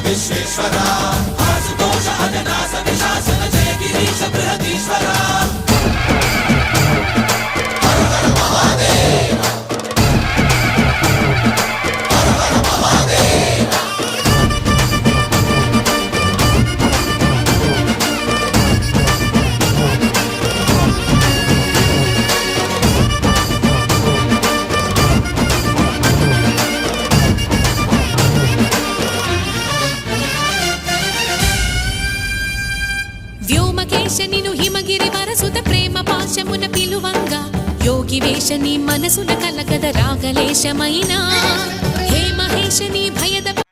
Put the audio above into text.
విశ్వేశ్వరా ఆశుతోష అజనాశ విశాసన జయ గిరీశ బృహదీశ్వరా వ్యోమకేశనిను హిమగిరి వరసుత ప్రేమ పాశమున పిలువంగా యోగి వేషని మనసున కలకద రాగలేశమైనా హే మహేశని భయద